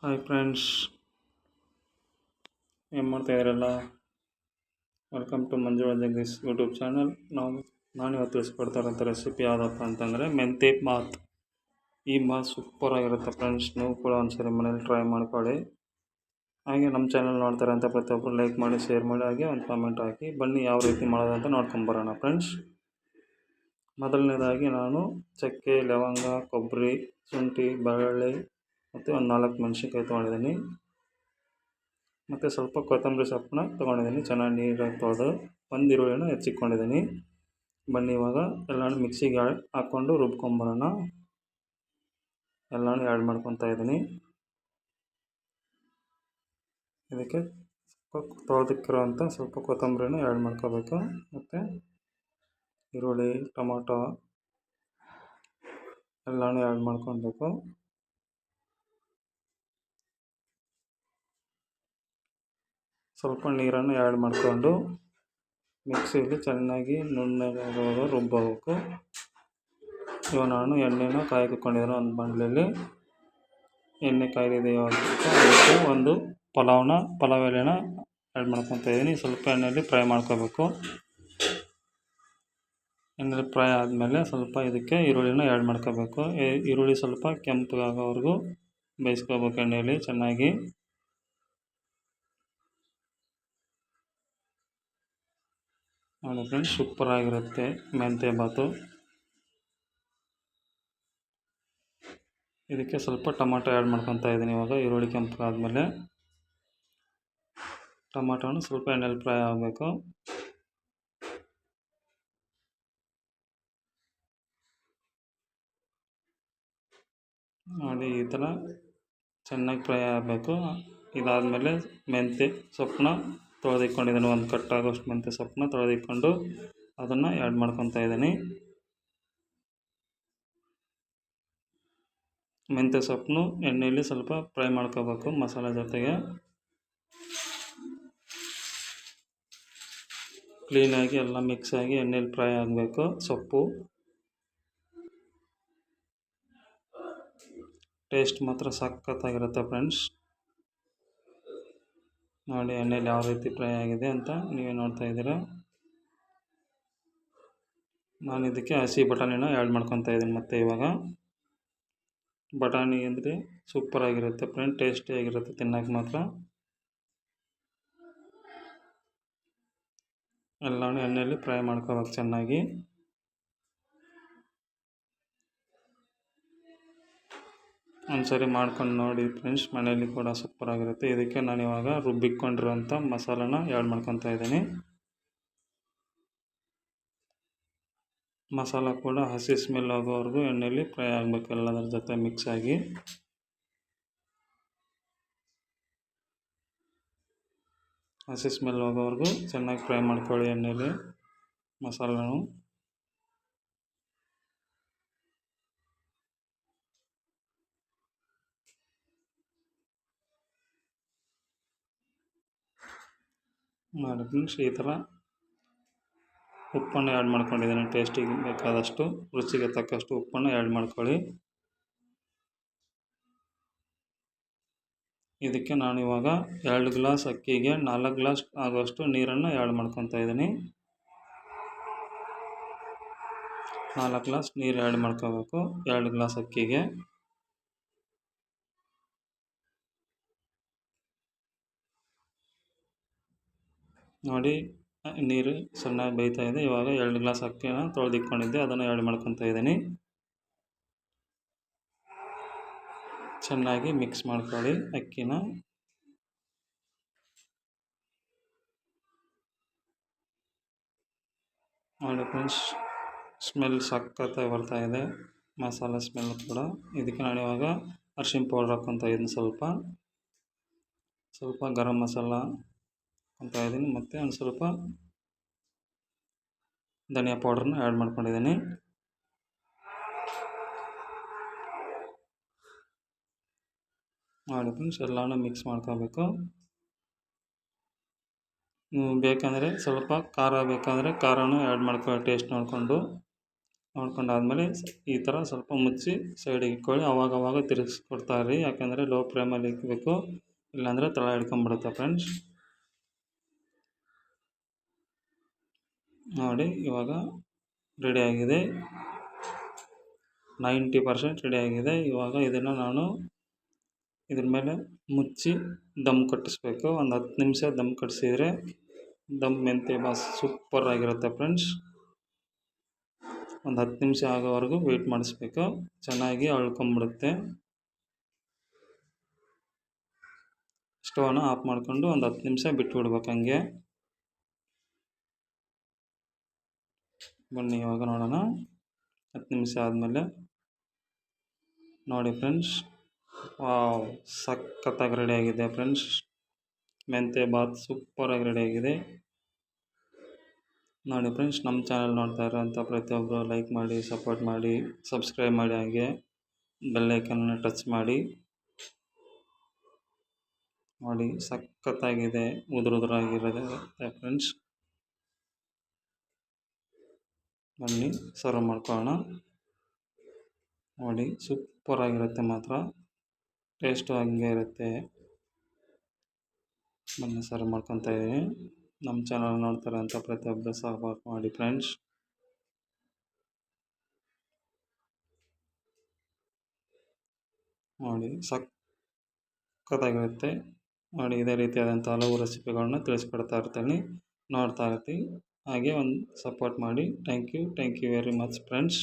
Hi friends, ಏನು ಮಾಡ್ತಾಯಿದ್ದೀರಲ್ಲ? Welcome to Manjula Jagadish YouTube channel. ನಾನು ಇವತ್ತು ತಿಳಿಸ್ಕೊಡ್ತಾ ಇರೋಂಥ ರೆಸಿಪಿ ಯಾವುದಪ್ಪ ಅಂತಂದರೆ ಮೆಂತೆ ಬಾತ್. ಈ ಬಾತ್ ಸೂಪರಾಗಿರುತ್ತೆ ಫ್ರೆಂಡ್ಸ್. ನೀವು ಕೂಡ ಒಂದ್ಸರಿ ಮನೇಲಿ ಟ್ರೈ ಮಾಡ್ಕೊಳ್ಳಿ. ಹಾಗೆ ನಮ್ಮ ಚಾನಲ್ ನೋಡ್ತಾರೆ ಅಂತ ಪ್ರತಿಯೊಬ್ಬರು ಲೈಕ್ ಮಾಡಿ, ಶೇರ್ ಮಾಡಿ, ಹಾಗೆ ಒಂದು ಕಾಮೆಂಟ್ ಹಾಕಿ. ಬನ್ನಿ ಯಾವ ರೀತಿ ಮಾಡೋದು ಅಂತ ನೋಡ್ಕೊಂಬರೋಣ ಫ್ರೆಂಡ್ಸ್. ಮೊದಲನೇದಾಗಿ ನಾನು ಚಕ್ಕೆ, ಲವಂಗ, ಕೊಬ್ಬರಿ, ಶುಂಠಿ, ಬೆಳ್ಳುಳ್ಳಿ ಮತ್ತು ಒಂದು 4 ಮೆಣಸಿನ್ಕಾಯಿ ತೊಗೊಂಡಿದ್ದೀನಿ. ಮತ್ತು ಸ್ವಲ್ಪ ಕೊತ್ತಂಬರಿ ಸೊಪ್ಪನ್ನ ತೊಗೊಂಡಿದ್ದೀನಿ. ಚೆನ್ನಾಗಿ ನೀರಾಗಿ ತೊಳೆದು ಒಂದು ಈರುಳ್ಳಿನ ಹೆಚ್ಚಿಟ್ಕೊಂಡಿದ್ದೀನಿ. ಬನ್ನಿ ಇವಾಗ ಎಲ್ಲನೂ ಮಿಕ್ಸಿಗೆ ಹಾಕ್ಕೊಂಡು ರುಬ್ಕೊಂಬರೋಣ. ಎಲ್ಲನೂ ಆ್ಯಡ್ ಮಾಡ್ಕೊತಾ ಇದ್ದೀನಿ. ಇದಕ್ಕೆ ತೊಳೆದಿಕ್ಕಿರೋಂಥ ಸ್ವಲ್ಪ ಕೊತ್ತಂಬರಿನ ಆ್ಯಡ್ ಮಾಡ್ಕೋಬೇಕು. ಮತ್ತು ಈರುಳ್ಳಿ, ಟೊಮೊಟೊ ಎಲ್ಲನೂ ಆ್ಯಡ್ ಮಾಡ್ಕೊಬೇಕು. ಸ್ವಲ್ಪ ನೀರನ್ನು ಆ್ಯಡ್ ಮಾಡಿಕೊಂಡು ಮಿಕ್ಸಿಯಲ್ಲಿ ಚೆನ್ನಾಗಿ ನುಣ್ಣಗೆ ರುಬ್ಬಬೇಕು. ಇವಾಗ ನಾನು ಎಣ್ಣೆನ ಕಾಯ್ಕೊಂಡಿರೋ ಒಂದು ಬಾಣಲೆಯಲ್ಲಿ ಎಣ್ಣೆ ಕಾಯ್ದಿದೆಯೋ ಅಂತ ಅದಕ್ಕೆ ಒಂದು ಪಲಾವ್ ಎಲೆನ ಆ್ಯಡ್ ಮಾಡ್ಕೊತಾ ಇದ್ದೀನಿ. ಸ್ವಲ್ಪ ಎಣ್ಣೆಯಲ್ಲಿ ಫ್ರೈ ಮಾಡ್ಕೋಬೇಕು. ಎಣ್ಣೆಲಿ ಫ್ರೈ ಆದಮೇಲೆ ಸ್ವಲ್ಪ ಇದಕ್ಕೆ ಈರುಳ್ಳಿನ ಆ್ಯಡ್ ಮಾಡ್ಕೋಬೇಕು. ಈರುಳ್ಳಿ ಸ್ವಲ್ಪ ಕೆಂಪಗಾಗೋವರೆಗೂ ಬೇಯಿಸ್ಕೋಬೇಕು ಎಣ್ಣೆಯಲ್ಲಿ ಚೆನ್ನಾಗಿ. ನೋಡಿ ಫ್ರೆಂಡ್ಸ್, ಸೂಪರಾಗಿರುತ್ತೆ ಮೆಂತೆ ಬಾತು. ಇದಕ್ಕೆ ಸ್ವಲ್ಪ ಟೊಮೊಟೊ ಆ್ಯಡ್ ಮಾಡ್ಕೊತಾ ಇದ್ದೀನಿ. ಇವಾಗ ಈರುಳ್ಳಿ ಕೆಂಪಗಾದ್ಮೇಲೆ ಟೊಮೊಟೊನ ಸ್ವಲ್ಪ ಎಣ್ಣೆಲಿ ಫ್ರೈ ಆಗಬೇಕು. ನೋಡಿ ಈ ಥರ ಚೆನ್ನಾಗಿ ಫ್ರೈ ಆಗಬೇಕು. ಇದಾದಮೇಲೆ ಮೆಂತ್ಯ ಸೊಪ್ಪನ್ನ ತೊಳೆದಿಟ್ಕೊಂಡಿದ್ದೀನಿ. ಒಂದು ಕಟ್ಟಾಗೋಷ್ಟು ಮೆಂತ್ಯ ಸೊಪ್ಪನ್ನ ತೊಳೆದಿಟ್ಕೊಂಡು ಅದನ್ನು ಆ್ಯಡ್ ಮಾಡ್ಕೊತಾ ಇದ್ದೀನಿ. ಮೆಂತ್ಯ ಸೊಪ್ಪನ್ನು ಎಣ್ಣೆಯಲ್ಲಿ ಸ್ವಲ್ಪ ಫ್ರೈ ಮಾಡ್ಕೋಬೇಕು ಮಸಾಲೆ ಜೊತೆಗೆ. ಕ್ಲೀನಾಗಿ ಎಲ್ಲ ಮಿಕ್ಸಾಗಿ ಎಣ್ಣೆಲಿ ಫ್ರೈ ಆಗಬೇಕು ಸೊಪ್ಪು. ಟೇಸ್ಟ್ ಮಾತ್ರ ಸಖತ್ತಾಗಿರುತ್ತೆ ಫ್ರೆಂಡ್ಸ್. ನೋಡಿ ಎಣ್ಣೆಲಿ ಯಾವ ರೀತಿ ಫ್ರೈ ಆಗಿದೆ ಅಂತ ನೀವೇ ನೋಡ್ತಾ ಇದ್ದೀರಾ. ನಾನು ಇದಕ್ಕೆ ಹಸಿ ಬಟಾಣಿನ ಆ್ಯಡ್ ಮಾಡ್ಕೊತಾ ಇದ್ದೀನಿ. ಮತ್ತು ಇವಾಗ ಬಟಾಣಿ ಅಂದರೆ ಸೂಪರಾಗಿರುತ್ತೆ ಫ್ರೆಂಡ್, ಟೇಸ್ಟಿಯಾಗಿರುತ್ತೆ ತಿನ್ನೋಕೆ ಮಾತ್ರ. ಎಲ್ಲನೂ ಎಣ್ಣೆಯಲ್ಲಿ ಫ್ರೈ ಮಾಡ್ಕೋಬೇಕು ಚೆನ್ನಾಗಿ. ಒಂದ್ಸರಿ ಮಾಡ್ಕೊಂಡು ನೋಡಿ ಫ್ರೆಂಡ್ಸ್, ಮನೆಯಲ್ಲಿ ಕೂಡ ಸೂಪರಾಗಿರುತ್ತೆ. ಇದಕ್ಕೆ ನಾನು ಇವಾಗ ರುಬ್ಬಿಕೊಂಡಿರೋಂಥ ಮಸಾಲಾನ ಆ್ಯಡ್ ಮಾಡ್ಕೊತಾ ಇದ್ದೀನಿ. ಮಸಾಲ ಕೂಡ ಹಸಿ ಸ್ಮೆಲ್ ಆಗೋವರೆಗೂ ಎಣ್ಣೆಯಲ್ಲಿ ಫ್ರೈ ಆಗಬೇಕು ಎಲ್ಲದರ ಜೊತೆ ಮಿಕ್ಸ್ ಆಗಿ. ಹಸಿ ಸ್ಮೆಲ್ ಹೋಗೋವರೆಗೂ ಚೆನ್ನಾಗಿ ಫ್ರೈ ಮಾಡ್ಕೊಳ್ಳಿ ಎಣ್ಣೆಯಲ್ಲಿ ಮಸಾಲನು. ಮಾಡಿ ಫ್ರೆಂಡ್ಸ್, ಈ ಥರ ಉಪ್ಪನ್ನು ಆ್ಯಡ್ ಮಾಡ್ಕೊಂಡಿದ್ದೀನಿ. ಟೇಸ್ಟಿಗೆ ಬೇಕಾದಷ್ಟು, ರುಚಿಗೆ ತಕ್ಕಷ್ಟು ಉಪ್ಪನ್ನು ಆ್ಯಡ್ ಮಾಡ್ಕೊಳ್ಳಿ. ಇದಕ್ಕೆ ನಾನು ಇವಾಗ 2 ಗ್ಲಾಸ್ ಅಕ್ಕಿಗೆ 4 ಗ್ಲಾಸ್ ಆಗೋಷ್ಟು ನೀರನ್ನು ಆ್ಯಡ್ ಮಾಡ್ಕೊತಾ ಇದ್ದೀನಿ. 4 ಗ್ಲಾಸ್ ನೀರು ಆ್ಯಡ್ ಮಾಡ್ಕೋಬೇಕು 2 ಗ್ಲಾಸ್ ಅಕ್ಕಿಗೆ. ನೋಡಿ ನೀರು ಚೆನ್ನಾಗಿ ಬೇಯ್ತಾ ಇದೆ. ಇವಾಗ 2 ಗ್ಲಾಸ್ ಅಕ್ಕಿನ ತೊಳೆದಿಟ್ಕೊಂಡಿದ್ದೆ ಅದನ್ನು ಆ್ಯಡ್ ಮಾಡ್ಕೊತಾ ಇದ್ದೀನಿ. ಚೆನ್ನಾಗಿ ಮಿಕ್ಸ್ ಮಾಡ್ಕೊಳ್ಳಿ ಅಕ್ಕಿನ. ನೋಡಿ ಫ್ರೆಂಡ್ಸ್, ಸ್ಮೆಲ್ ಸಖತ್ತಾಗಿ ಬರ್ತಾ ಇದೆ, ಮಸಾಲೆ ಸ್ಮೆಲ್ ಕೂಡ. ಇದಕ್ಕೆ ನಾನು ಇವಾಗ ಅರಿಶಿನ ಪೌಡ್ರ್ ಹಾಕ್ಕೊತಾ ಇದ್ದೀನಿ. ಸ್ವಲ್ಪ ಗರಂ ಮಸಾಲ ಹಾಕ್ಕೊತಾ ಇದ್ದೀನಿ. ಮತ್ತು ಒಂದು ಸ್ವಲ್ಪ ಧನಿಯಾ ಪೌಡ್ರನ್ನ ಆ್ಯಡ್ ಮಾಡ್ಕೊಂಡಿದ್ದೀನಿ. ನೋಡಿ ಫ್ರೆಂಡ್ಸ್, ಎಲ್ಲನೂ ಮಿಕ್ಸ್ ಮಾಡ್ಕೋಬೇಕು. ಬೇಕಂದರೆ ಸ್ವಲ್ಪ ಖಾರ ಬೇಕಂದರೆ ಖಾರನೂ ಆ್ಯಡ್ ಮಾಡ್ಕೊಳ್ಳಿ ಟೇಸ್ಟ್ ನೋಡಿಕೊಂಡು. ನೋಡ್ಕೊಂಡಾದ್ಮೇಲೆ ಈ ಥರ ಸ್ವಲ್ಪ ಮುಚ್ಚಿ ಸೈಡಿಗೆ ಇಟ್ಕೊಳ್ಳಿ. ಅವಾಗವಾಗ ತಿರುಗಿಸ್ಕೊಡ್ತಾ ಇರಿ, ಯಾಕಂದರೆ ಲೋ ಫ್ಲೇಮಲ್ಲಿ ಇಕ್ಬೇಕು, ಇಲ್ಲಾಂದರೆ ತಳ ಹಿಡ್ಕೊಂಬಿಡುತ್ತೆ ಫ್ರೆಂಡ್ಸ್. ನೋಡಿ ಇವಾಗ ರೆಡಿಯಾಗಿದೆ, 90% ರೆಡಿಯಾಗಿದೆ. ಇವಾಗ ಇದನ್ನು ನಾನು ಇದ್ರ ಮೇಲೆ ಮುಚ್ಚಿ ದಮ್ ಕಟ್ಟಿಸ್ಬೇಕು. ಒಂದು 10 ನಿಮಿಷ ದಮ್ ಕಟ್ಟಿಸಿದರೆ ದಮ್ ಮೆಂತ್ಯ ಬಾತ್ ಸೂಪರಾಗಿರುತ್ತೆ ಫ್ರೆಂಡ್ಸ್. ಒಂದು 10 ನಿಮಿಷ ಆಗೋವರೆಗೂ ವೆಯ್ಟ್ ಮಾಡಿಸ್ಬೇಕು, ಚೆನ್ನಾಗಿ ಅಳ್ಕೊಂಬಿಡುತ್ತೆ. ಸ್ಟವ್ನ ಆಫ್ ಮಾಡಿಕೊಂಡು ಒಂದು 10 ನಿಮಿಷ ಬಿಟ್ಟು ಬಿಡ್ಬೇಕು ಹಂಗೆ. ಬನ್ನಿ ಇವಾಗ ನೋಡೋಣ 10 ನಿಮಿಷ ಆದಮೇಲೆ. ನೋಡಿ ಫ್ರೆಂಡ್ಸ್, ವಾವ್, ಸಖತ್ತಾಗಿ ರೆಡಿಯಾಗಿದೆ ಫ್ರೆಂಡ್ಸ್. ಮೆಂತ್ಯ ಬಾತ್ ಸೂಪರಾಗಿ ರೆಡಿಯಾಗಿದೆ. ನೋಡಿ ಫ್ರೆಂಡ್ಸ್, ನಮ್ಮ ಚಾನಲ್ ನೋಡ್ತಾ ಇರೋಂಥ ಪ್ರತಿಯೊಬ್ಬರು ಲೈಕ್ ಮಾಡಿ, ಸಪೋರ್ಟ್ ಮಾಡಿ, ಸಬ್ಸ್ಕ್ರೈಬ್ ಮಾಡಿ, ಹಾಗೆ ಬೆಲ್ ಐಕನ್ನ ಟಚ್ ಮಾಡಿ. ನೋಡಿ ಸಖತ್ತಾಗಿದೆ, ಉದುರುದುರಾಗಿರುತ್ತೆ ಫ್ರೆಂಡ್ಸ್. ಬನ್ನಿ ಸರ್ವ್ ಮಾಡ್ಕೊಳ್ಳೋಣ. ನೋಡಿ ಸೂಪರಾಗಿರುತ್ತೆ ಮಾತ್ರ, ಟೇಸ್ಟು ಹಂಗೆ ಇರುತ್ತೆ. ಬನ್ನಿ ಸರ್ವ್ ಮಾಡ್ಕೊತಾ ಇದ್ದೀನಿ. ನಮ್ಮ ಚಾನಲ್ ನೋಡ್ತಾರೆ ಅಂತ ಪ್ರತಿಯೊಬ್ಬರು ಸಪೋರ್ಟ್ ಮಾಡಿ ಫ್ರೆಂಡ್ಸ್. ನೋಡಿ ಸಖತ್ತಾಗಿರುತ್ತೆ. ನೋಡಿ ಇದೇ ರೀತಿಯಾದಂಥ ಹಲವು ರೆಸಿಪಿಗಳನ್ನ ತಿಳಿಸ್ಕೊಡ್ತಾ ಇರ್ತೀನಿ, ನೋಡ್ತಾ ಇರ್ತೀವಿ. ಹಾಗೆ ಒಂದು ಸಪೋರ್ಟ್ ಮಾಡಿ. Thank you very much friends.